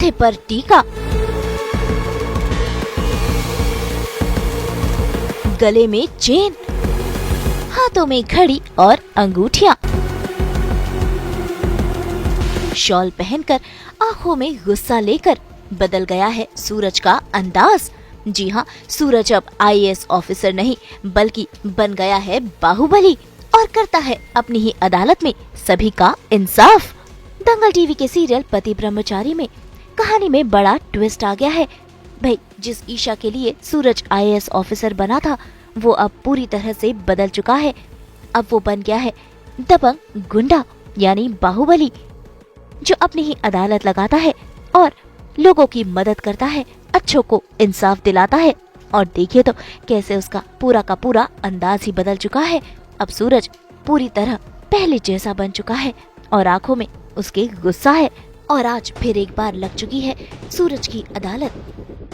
माथे पर टीका, गले में चेन, हाथों में घड़ी और अंगूठियां, शॉल पहनकर आंखों में गुस्सा लेकर बदल गया है सूरज का अंदाज। जी हाँ, सूरज अब आईएएस ऑफिसर नहीं बल्कि बन गया है बाहुबली और करता है अपनी ही अदालत में सभी का इंसाफ। दंगल टीवी के सीरियल पति ब्रह्मचारी में कहानी में बड़ा ट्विस्ट आ गया है। भाई, जिस ईशा के लिए सूरज आईएएस ऑफिसर बना था वो अब पूरी तरह से बदल चुका है। अब वो बन गया है दबंग गुंडा यानी बाहुबली, जो अपनी ही अदालत लगाता है और लोगों की मदद करता है, अच्छों को इंसाफ दिलाता है। और देखिए तो कैसे उसका पूरा का पूरा अंदाज ही बदल चुका है। अब सूरज पूरी तरह पहले जैसा बन चुका है और आंखों में उसके गुस्सा है। और आज फिर एक बार लग चुकी है सूरज की अदालत,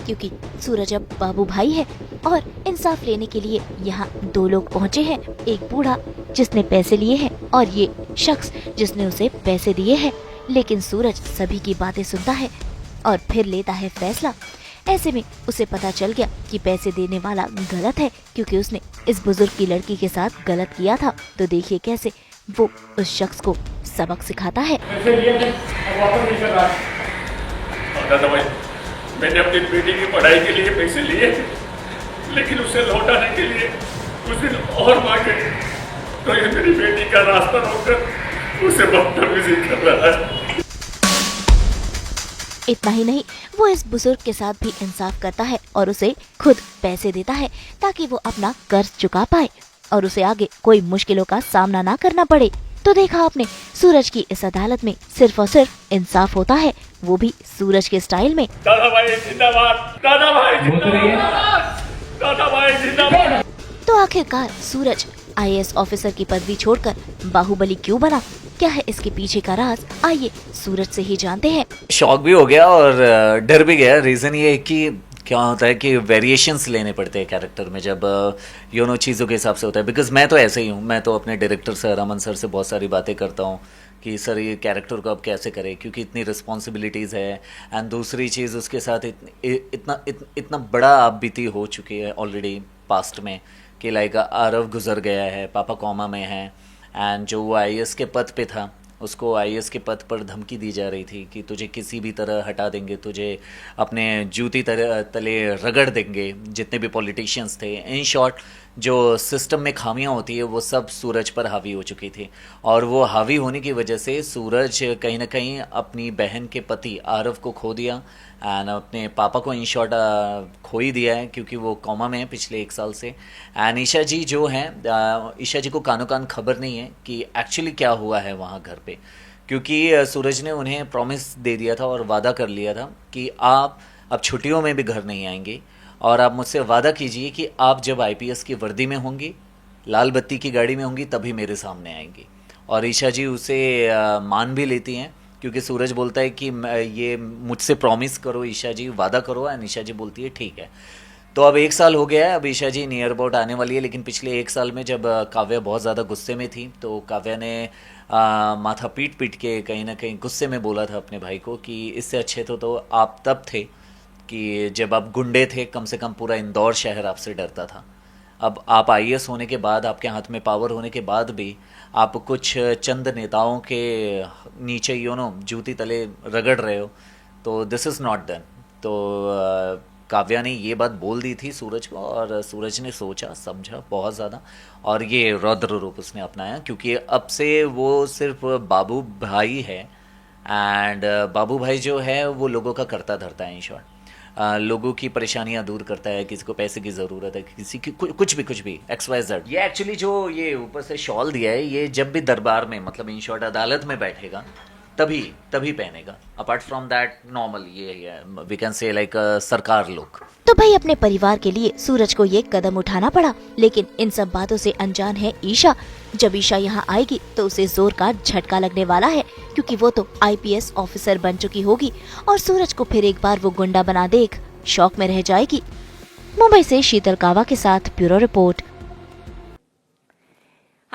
क्योंकि सूरज अब बाबू भाई है और इंसाफ लेने के लिए यहाँ दो लोग पहुँचे हैं, एक बूढ़ा जिसने पैसे लिए हैं और ये शख्स जिसने उसे पैसे दिए हैं। लेकिन सूरज सभी की बातें सुनता है और फिर लेता है फैसला। ऐसे में उसे पता चल गया कि पैसे देने वाला गलत है, क्योंकि उसने इस बुजुर्ग की लड़की के साथ गलत किया था। तो देखिए कैसे वो उस शख्स को सबक सिखाता है। मैंने अपनी बेटी की पढ़ाई के लिए पैसे लिए, लेकिन उसे लौटाने के लिए कुछ दिन और मांगे तो ये मेरी बेटी का रास्ता रोककर उसे बदतमीजी कर रहा है। इतना ही नहीं, वो इस बुजुर्ग के साथ भी इंसाफ करता है और उसे खुद पैसे देता है ताकि वो अपना कर्ज चुका पाए और उसे आगे कोई मुश्किलों का सामना ना करना पड़े। तो देखा आपने, सूरज की इस अदालत में सिर्फ और सिर्फ इंसाफ होता है, वो भी सूरज के स्टाइल में। दादा भाई जिंदाबाद, दादा भाई जिंदाबाद, दादा भाई जिंदाबाद। तो आखिरकार सूरज आईएएस ऑफिसर की पदवी छोड़कर बाहुबली क्यों बना? क्या है इसके पीछे का राज? आइए सूरज से ही जानते हैं। शॉक भी हो गया और डर भी गया। रीज़न ये है कि क्या होता है कि वेरिएशंस लेने पड़ते हैं कैरेक्टर में, जब चीज़ों के हिसाब से होता है। बिकॉज मैं तो ऐसे ही हूँ, मैं तो अपने डायरेक्टर सर रमन सर से बहुत सारी बातें करता हूँ कि सर ये कैरेक्टर को अब कैसे करें, क्योंकि इतनी रिस्पॉन्सिबिलिटीज़ है। एंड दूसरी चीज़ उसके साथ इतना बड़ा आप बीती हो चुकी है ऑलरेडी पास्ट में कि लाइक आरव गुजर गया है, पापा कॉमा में है, एंड जो वो आईएएस के पद पे था उसको आईएएस के पद पर धमकी दी जा रही थी कि तुझे किसी भी तरह हटा देंगे, तुझे अपने जूती तले रगड़ देंगे, जितने भी पॉलिटिशियंस थे। इन शॉर्ट, जो सिस्टम में खामियां होती है वो सब सूरज पर हावी हो चुकी थी। और वो हावी होने की वजह से सूरज कहीं ना कहीं अपनी बहन के पति आरव को खो दिया एंड अपने पापा को इन शॉर्ट खो ही दिया है, क्योंकि वो कॉमा में है पिछले 1 साल से। एंड ईशा जी जो हैं, ईशा जी को कानो कान खबर नहीं है कि एक्चुअली क्या हुआ है वहाँ घर पे, क्योंकि सूरज ने उन्हें प्रॉमिस दे दिया था और वादा कर लिया था कि आप अब छुट्टियों में भी घर नहीं आएंगे और आप मुझसे वादा कीजिए कि आप जब आईपीएस की वर्दी में होंगी, लाल बत्ती की गाड़ी में होंगी, तभी मेरे सामने आएंगी। और ईशा जी उसे मान भी लेती हैं, क्योंकि सूरज बोलता है कि ये मुझसे प्रॉमिस करो ईशा जी, वादा करो, एंड ईशा जी बोलती है ठीक है। तो अब 1 साल हो गया है, अब ईशा जी नियर अबाउट आने वाली है। लेकिन पिछले 1 साल में जब काव्या बहुत ज़्यादा गुस्से में थी तो काव्या ने माथा पीट पीट के कहीं ना कहीं गुस्से में बोला था अपने भाई को कि इससे अच्छे तो आप तब थे कि जब आप गुंडे थे, कम से कम पूरा इंदौर शहर आपसे डरता था। अब आप आईएएस होने के बाद, आपके हाथ में पावर होने के बाद भी आप कुछ चंद नेताओं के नीचे जूती तले रगड़ रहे हो, तो दिस इज़ नॉट डन। तो काव्या ने ये बात बोल दी थी सूरज को और सूरज ने सोचा समझा बहुत ज़्यादा और ये रौद्र रूप उसने अपनाया, क्योंकि अब से वो सिर्फ बाबू भाई है। एंड बाबू भाई जो है वो लोगों का करता धरता है, इन शॉर्ट लोगों की परेशानियां दूर करता है। किसी को पैसे की ज़रूरत है, किसी की कुछ भी XYZ। ये एक्चुअली जो ये ऊपर से शॉल दिया है, ये जब भी दरबार में, मतलब इन शॉर्ट अदालत में बैठेगा तभी पहनेगा। अपार्ट फ्रॉम दैट नॉर्मल ये वी कैन से लाइक सरकार लोग। तो भाई अपने परिवार के लिए सूरज को ये कदम उठाना पड़ा, लेकिन इन सब बातों से अनजान है ईशा। जब ईशा यहाँ आएगी तो उसे जोर का झटका लगने वाला है, क्योंकि वो तो आईपीएस ऑफिसर बन चुकी होगी और सूरज को फिर एक बार वो गुंडा बना देख शौक में रह जाएगी। मुंबई से शीतल कावा के साथ ब्यूरो रिपोर्ट।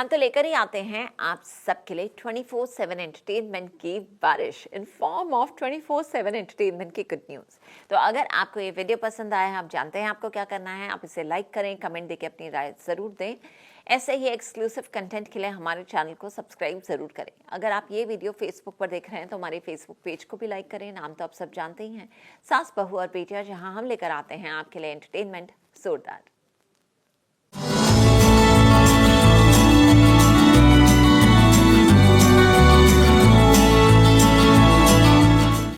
हम तो लेकर ही आते हैं आप सबके लिए 24/7 एंटरटेनमेंट की बारिश इन फॉर्म ऑफ 24/7 एंटरटेनमेंट की गुड न्यूज़। तो अगर आपको ये वीडियो पसंद आया है, आप जानते हैं आपको क्या करना है, आप इसे लाइक करें, कमेंट देके अपनी राय ज़रूर दें। ऐसे ही एक्सक्लूसिव कंटेंट के लिए हमारे चैनल को सब्सक्राइब ज़रूर करें। अगर आप ये वीडियो फेसबुक पर देख रहे हैं तो हमारे फेसबुक पेज को भी लाइक करें। नाम तो आप सब जानते ही हैं, सास बहू और बेटियां, जहां हम लेकर आते हैं आपके लिए एंटरटेनमेंट जोरदार।